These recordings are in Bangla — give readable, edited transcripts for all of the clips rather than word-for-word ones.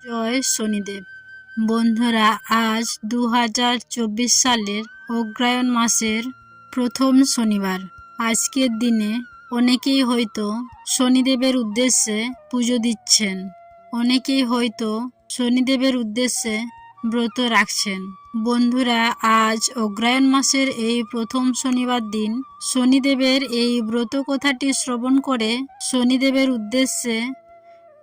জয় শনিদেব। বন্ধুরা, আজ 2024 সালের অগ্রহায়ণ মাসের প্রথম শনিবার। আজকের দিনে অনেকেই হয়তো শনিদেবের উদ্দেশ্যে পুজো দিচ্ছেন, অনেকেই হয়তো শনিদেবের উদ্দেশ্যে ব্রত রাখছেন। বন্ধুরা, আজ অগ্রহায়ণ মাসের এই প্রথম শনিবার দিন শনিদেবের এই ব্রত কথাটি শ্রবণ করে শনিদেবের উদ্দেশ্যে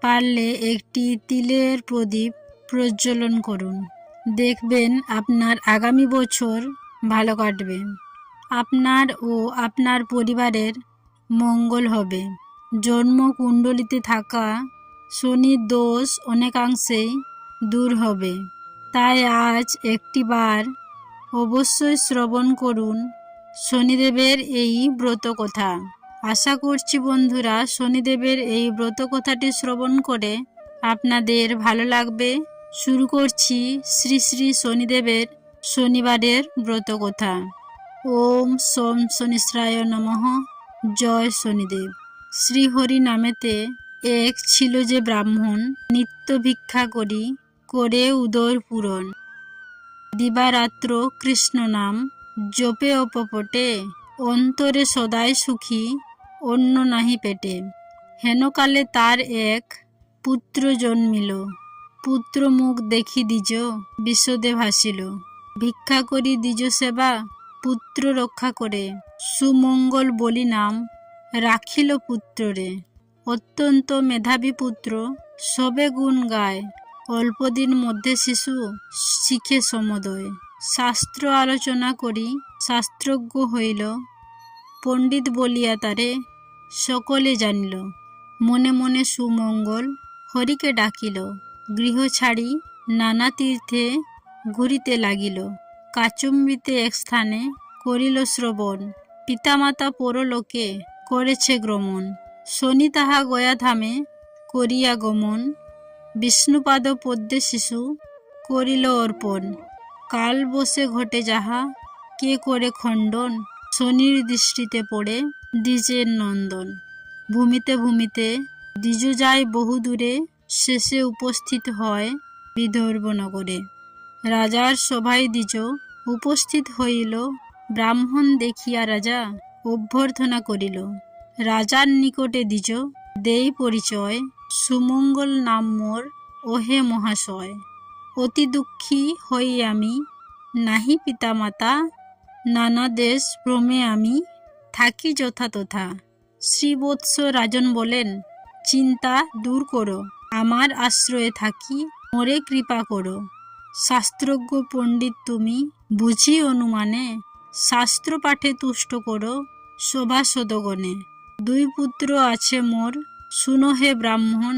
পারলে একটি তিলের প্রদীপ প্রজ্বলন করুন। দেখবেন আপনার আগামী বছর ভালো কাটবে, আপনার ও আপনার পরিবারের মঙ্গল হবে। জন্মকুণ্ডলিতে থাকা শনির দোষ অনেকাংশেই দূর হবে। তাই আজ একটিবার অবশ্যই শ্রবণ করুন শনিদেবের এই ব্রত কথা। আশা করছি বন্ধুরা, শনিদেবের এই ব্রত কথাটি শ্রবণ করে আপনাদের ভালো লাগবে। শুরু করছি শ্রী শ্রী শনিদেবের শনিবারের ব্রত কথা। ওম সোম শনিশ্রায় নমঃ। জয় শনিদেব। শ্রীহরি নামেতে এক ছিল যে ব্রাহ্মণ, নিত্য ভিক্ষা করে উদর পূরণ। দিবারাত্র কৃষ্ণ নাম জপে অপপটে, অন্তরে সদাই সুখী অন্য নাহি পেটে। হেনকালে তার এক পুত্র জন্মিল, পুত্র মুখ দেখি দ্বিজ বিশদে ভাসিল। ভিক্ষা করি দ্বিজ সেবা, পুত্র রক্ষা করে, সুমঙ্গল বলি নাম রাখিল পুত্ররে। অত্যন্ত মেধাবী পুত্র, সবে গুণ গায়, অল্পদিন মধ্যে শিশু শিখে সমদয়। শাস্ত্র আলোচনা করি শাস্ত্রজ্ঞ হইল, পণ্ডিত বলিয়া তারে সকলে জানিল। মনে মনে সুমঙ্গল হরিকে ডাকিল, গৃহ ছাড়ি নানা তীর্থে ঘুরিতে লাগিল। কাচুম্বিতে এক স্থানে করিল শ্রবণ, পিতামাতা পরলোকে করেছে গ্রমণ। শনি তাহা গয়া ধামে করিয়া গমন, বিষ্ণুপাদ পদ্মে শিশু করিল অর্পণ। কাল বসে ঘটে যাহা কে করে খণ্ডন, শনির দৃষ্টিতে পড়ে দ্বিজের নন্দন। ভূমিতে ভূমিতে দ্বিজ যায় বহু দূরে, শেষে উপস্থিত হয় বিদর্ভ নগরে। রাজার সভায় দ্বিজ উপস্থিত হইল, ব্রাহ্মণ দেখিয়া রাজা অভ্যর্থনা করিল। রাজার নিকটে দ্বিজ দেই পরিচয়, সুমঙ্গল নাম মোর ওহে মহাশয়। অতি দুঃখী হই আমি, নাহি পিতামাতা, নানা দেশ ভ্রমে আমি থাকি যথা তথা। শ্রীবৎস রাজন বলেন, চিন্তা দূর করো, আমার আশ্রয়ে থাকি মোরে কৃপা করো। শাস্ত্রজ্ঞ পণ্ডিত তুমি, বুঝি অনুমানে, শাস্ত্র পাঠে তুষ্ট করো সভাসদগণে। দুই পুত্র আছে মোর, শুনো হে ব্রাহ্মণ,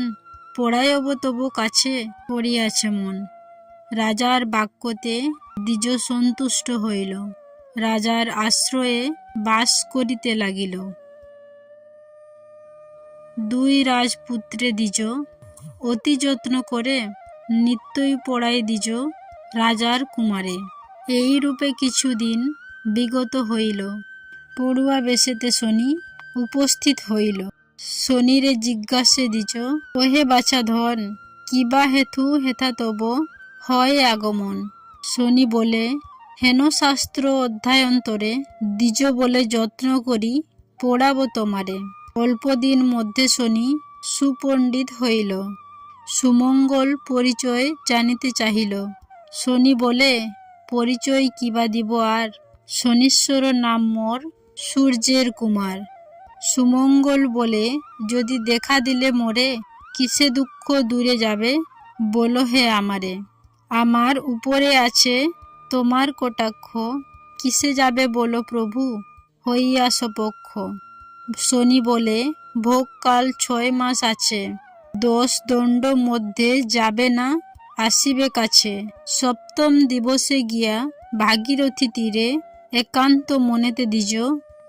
পড়ায়ব তব কাছে পড়িয়াছে মন। রাজার বাক্যতে দ্বিজ সন্তুষ্ট হইল, রাজার আশ্রয়ে বাস করিতে লাগিল। দুই রাজপুত্রে দ্বিজ অতি যত্ন করে, নিত্যই পড়ায় দ্বিজ রাজার কুমারে। এই রূপে কিছুদিন বিগত হইল, পড়ুয়া বেশেতে শনি উপস্থিত হইল। শনিরে জিজ্ঞাসে দ্বিজ, ওহে বাছা ধন, কিবা হেতু হেথা তব হয় আগমন। শনি বলে, হেন শাস্ত্র অধ্যায়ন্তরে, দ্বিজ বলে যত্ন করি পড়াব তোমারে। অল্পদিন মধ্যে শনি সুপণ্ডিত হইল, সুমঙ্গল পরিচয় জানিতে চাহিল। শনি বলে, পরিচয় কিবা দিব আর, শনিশ্বর নাম মোর সূর্যের কুমার। সুমঙ্গল বলে, যদি দেখা দিলে মোরে, কিসে দুঃখ দূরে যাবে বলো হে আমারে। আমার উপরে আছে তোমার কটাক্ষ, কিসে যাবে বলো প্রভু হইয়া সপক্ষ। শনি বলে, ভোগকাল 6 মাস আছে, 10 দণ্ড মধ্যে যাবে না আসিবে কাছে। সপ্তম দিবসে গিয়া ভাগীরথী তীরে, একান্ত মনেতে দ্বিজ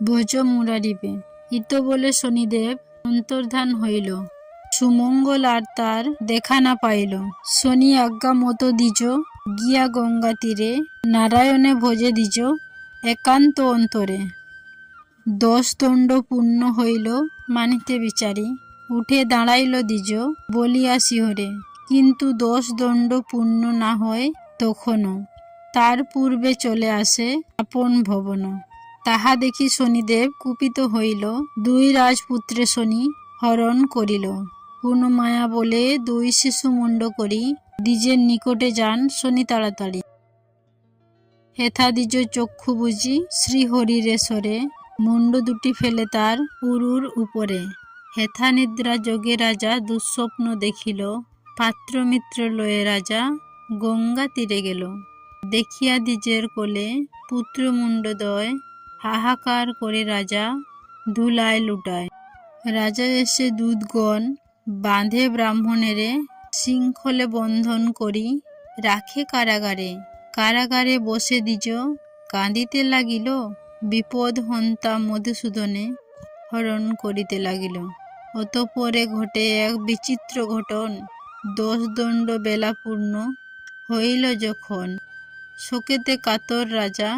ভোজ মুরারিবে। ইত বলে শনিদেব অন্তর্ধান হইল, সুমঙ্গল আর তার দেখা না পাইল। শনি আজ্ঞা মতো দ্বিজ গিয়া গঙ্গা তীরে, নারায়ণে ভোজে দ্বিজ একান্ত অন্তরে। 10 দণ্ড পূর্ণ হইল মানিতে বিচারি, উঠে দাঁড়াইল দ্বিজ বলিয়া শিহরে। কিন্তু 10 দণ্ড পূর্ণ না হয় তখনও। তার পূর্বে চলে আসে আপন ভবন। তাহা দেখি শনিদেব কুপিত হইল, 2 রাজপুত্রে শনি হরণ করিল। পূর্ণ মায়া বলে 2 শিশু মুণ্ড করি, দ্বিজের নিকটে যান শনি তাড়াতাড়ি। হেথা দ্বিজ চক্ষু বুঝি শ্রীহরির সরে, মুণ্ড দুটি ফেলে তার উরুর উপরে। হেথা নিদ্রা যোগে রাজা দুঃস্বপ্ন দেখিল, পাত্রমিত্র লয়ে রাজা গঙ্গা তীরে গেল। দেখিয়া দ্বিজের কোলে পুত্র মুণ্ডদয়, হাহাকার করে রাজা ধুলায় লুটায়। রাজা এসে দূতগণ বাঁধে ব্রাহ্মণেরে, শৃঙ্খলে বন্ধন করি রাখে কারাগারে। কারাগারে বসে দ্বিজ কাঁদিতে লাগিল, বিপদ হন্তা মধুসূদনে হরণ করিতে লাগিল। অতঃপরে ঘটে এক বিচিত্র ঘটন, 10 দণ্ড বেলা পূর্ণ হইল যখন। শোকেতে কাতর রাজা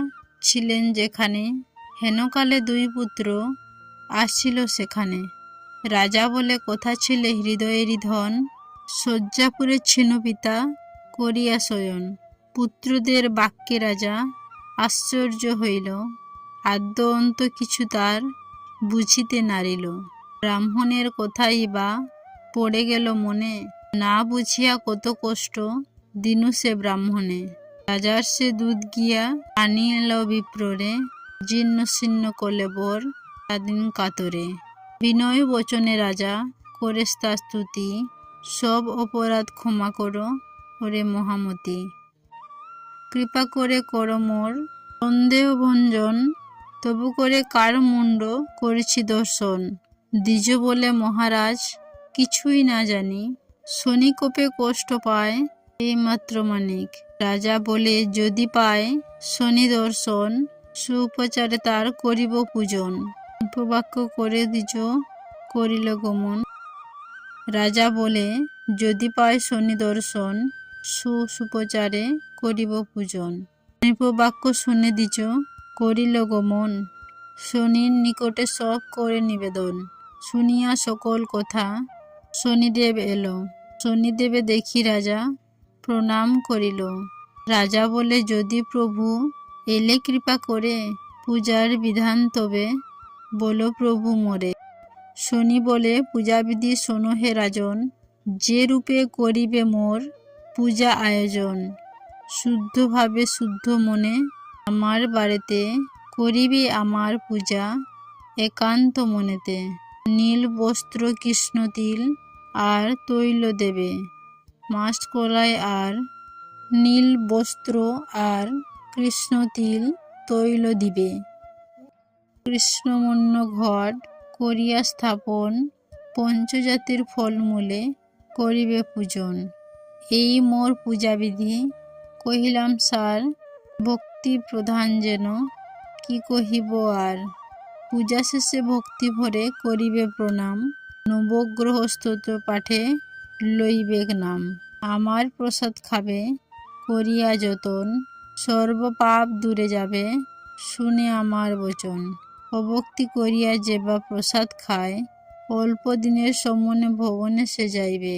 ছিলেন যেখানে, হেনকালে 2 পুত্র আসছিল সেখানে। রাজা বলে কথা ছিলে হৃদয়েরই ধন, শয্যাপুরে ছিন্ন পিতা করিয়া শয়ন। পুত্রদের বাক্যে রাজা আশ্চর্য হইল, আদ্য অন্ত কিছু তার বুঝিতে নারিল। ব্রাহ্মণের কথাই বা পড়ে গেল মনে, না বুঝিয়া কত কষ্ট দিনু সে ব্রাহ্মণে। রাজার সে দুধ গিয়া আনিল বিপ্ররে, জীর্ণ শীর্ণ কলেবর স্বাধীন কাতরে। বিনয় বচনে রাজা করে তার স্তুতি, সব অপরাধ ক্ষমা করো ওরে মহামতি। কৃপা করে করো মোর সন্দেহ ভঞ্জন, তবু করে কার মুণ্ড করেছি দর্শন। দ্বিজ বলে মহারাজ কিছুই না জানি, শনি কোপে কষ্ট পায় এইমাত্র মানিক। রাজা বলে যদি পায় শনি দর্শন, সুউপচারে তার করিব পূজন। উপবাক্য করে দ্বিজ করিল গমন। রাজা বলে যদি পায় শনি দর্শন, সুপচারে করিব পূজন। নৃপবাক্য শুনে দ্বিজ করিল গমন, শনির নিকটে সব করে নিবেদন। শুনিয়া সকল কথা শনিদেব এলো, শনিদেবে দেখি রাজা প্রণাম করিল। রাজা বলে যদি প্রভু এলে কৃপা করে, পূজার বিধান তবে বলো প্রভু মোরে। শনি বলে পূজাবিধি শোনো হে রাজন, যে রূপে করিবে মোর পূজা আয়োজন। শুদ্ধভাবে শুদ্ধ মনে আমার বাড়িতে, করিবে আমার পূজা একান্ত মনেতে। নীল বস্ত্র কৃষ্ণ তিল আর তৈল দেবে, মাস্ট কলায় আর নীল বস্ত্র আর কৃষ্ণ তিল তৈল দিবে। কৃষ্ণমন্য ঘট করিয়া স্থাপন, পঞ্চজাতির ফলমূলে করিবে পূজন। এই মোর পূজাবিধি কহিলাম সার, ভক্তি প্রধান যেন কি কহিব আর। পূজা শেষে ভক্তি ভরে করিবে প্রণাম, নবগ্রহ স্তোত্র পাঠে লইবেক নাম। আমার প্রসাদ খাবে করিয়া যতন, সর্বপাপ দূরে যাবে শুনে আমার বচন। অভক্তি করিয়া যে বা প্রসাদ খায়, অল্প দিনের সমনে ভবনে সে যাইবে।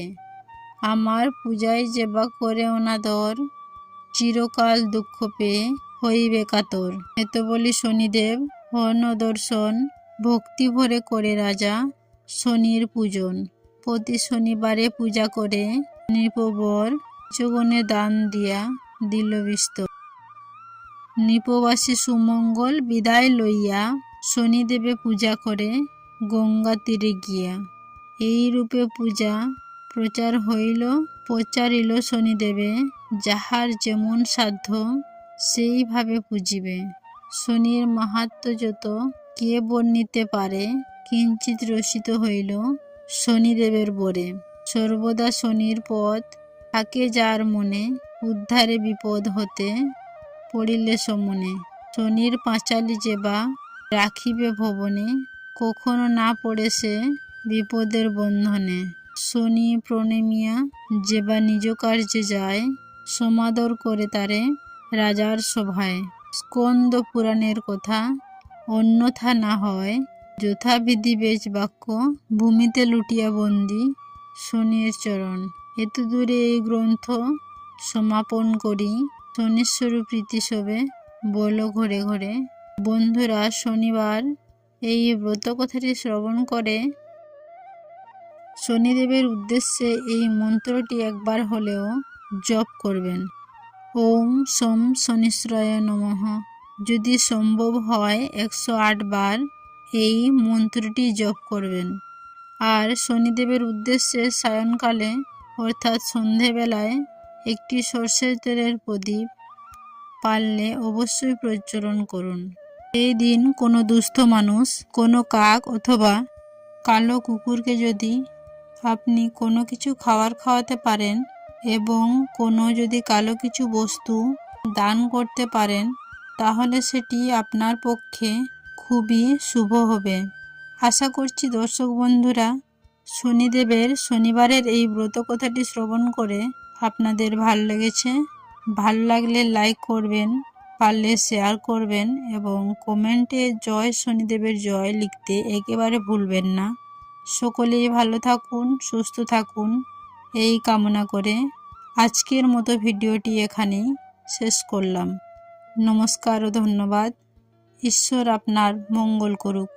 আমার পূজায় যে বা করে অনাদর, চিরকাল দুঃখ পেয়ে হইবে কাতর। এত বলি শনিদেব হন দর্শন, ভক্তি ভরে করে রাজা শনির পূজন। প্রতি শনিবারে পূজা করে নৃপবর, যোগনে দান দিয়া দিল বিস্তর। নৃপবাসী সুমঙ্গল বিদায় লইয়া, শনিদেবে পূজা করে গঙ্গা তীরে গিয়া। এই রূপে পূজা প্রচার হইল, প্রচারিল শনিদেবে, যাহার যেমন সাধ্য সেইভাবে পূজিবে। শনির মাহাত্ম্য যত কে বর্ণিতে পারে, কিঞ্চিৎ রসিত হইল শনিদেবের বরে। সর্বদা শনির পথ থাকে যার মনে, উদ্ধারে বিপদ হতে পড়িলে সমনে। শনির পাঁচালি যে বা রাখিবে ভবনে, কখনো না পড়ে সে বিপদের বন্ধনে। শনি প্রণমিয়া যে বা নিজ কার্যে যায়, সমাদর করে তারে রাজার সভায়। স্কন্দ পুরাণের কথা অন্যথা না হয়, যথাবিধি বেশ বাক্য ভূমিতে লুটিয়া বন্দি শনির চরণ। এত দূরে এই গ্রন্থ সমাপন করি। শনিশ্বর প্রীতি শোভে বলো ঘরে ঘরে। বন্ধুরা, শনিবার এই ব্রত কথাটি শ্রবণ করে শনিদেবের উদ্দেশ্যে এই মন্ত্রটি একবার হলেও জপ করবেন। ওম সোম শনিশ্চরায় নমঃ। যদি সম্ভব হয় 108 বার এই মন্ত্রটি জপ করবেন। আর শনিদেবের উদ্দেশ্যে সায়ংকালে অর্থাৎ সন্ধেবেলায় একটি সর্ষের তেলের প্রদীপ পারলে অবশ্যই প্রজ্বলন করুন। এই দিন কোনো দুস্থ মানুষ, কোনো কাক অথবা কালো কুকুরকে যদি আপনি কোনো কিছু খাওয়াতে পারেন এবং কোনো যদি কালো কিছু বস্তু দান করতে পারেন, তাহলে সেটি আপনার পক্ষে খুবই শুভ হবে। আশা করছি দর্শক বন্ধুরা, শনিদেবের শনিবারের এই ব্রত কথাটি শ্রবণ করে আপনাদের ভালো লেগেছে। ভালো লাগলে লাইক করবেন, পারলে শেয়ার করবেন এবং কমেন্টে জয় শনিদেবের জয় লিখতে একেবারে ভুলবেন না। সকলেই ভালো থাকুন, সুস্থ থাকুন এই কামনা করে আজকের মতো ভিডিওটি এখানেই শেষ করলাম। নমস্কার ও ধন্যবাদ। ঈশ্বর আপনার মঙ্গল করুক।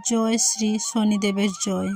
জয় শ্রী শনিদেবের জয়।